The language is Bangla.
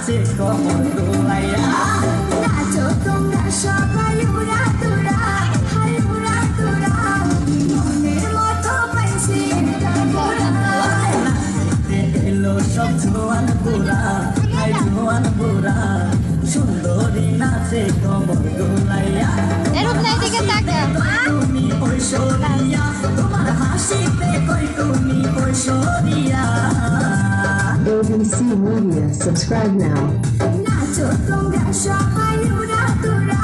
নাচে কমর দোলাইয়া নাচো তোমরা সবাই উড়া দুরা হাই উড়া দুরা মনের মতো পাইছি তোরা নাচতে এলো সব জোয়ান বুড়া হাই জোয়ান বুড়া সুন্দরী নাচে কমর দোলাইয়া এরকম না এদিকে তাকা তুমি ঐশ্বরিয়া তোমার হাসিতে কই তুমি Aishwarya ABC Media. Subscribe now. নাচো তোমরা সবাই উড়া দুরা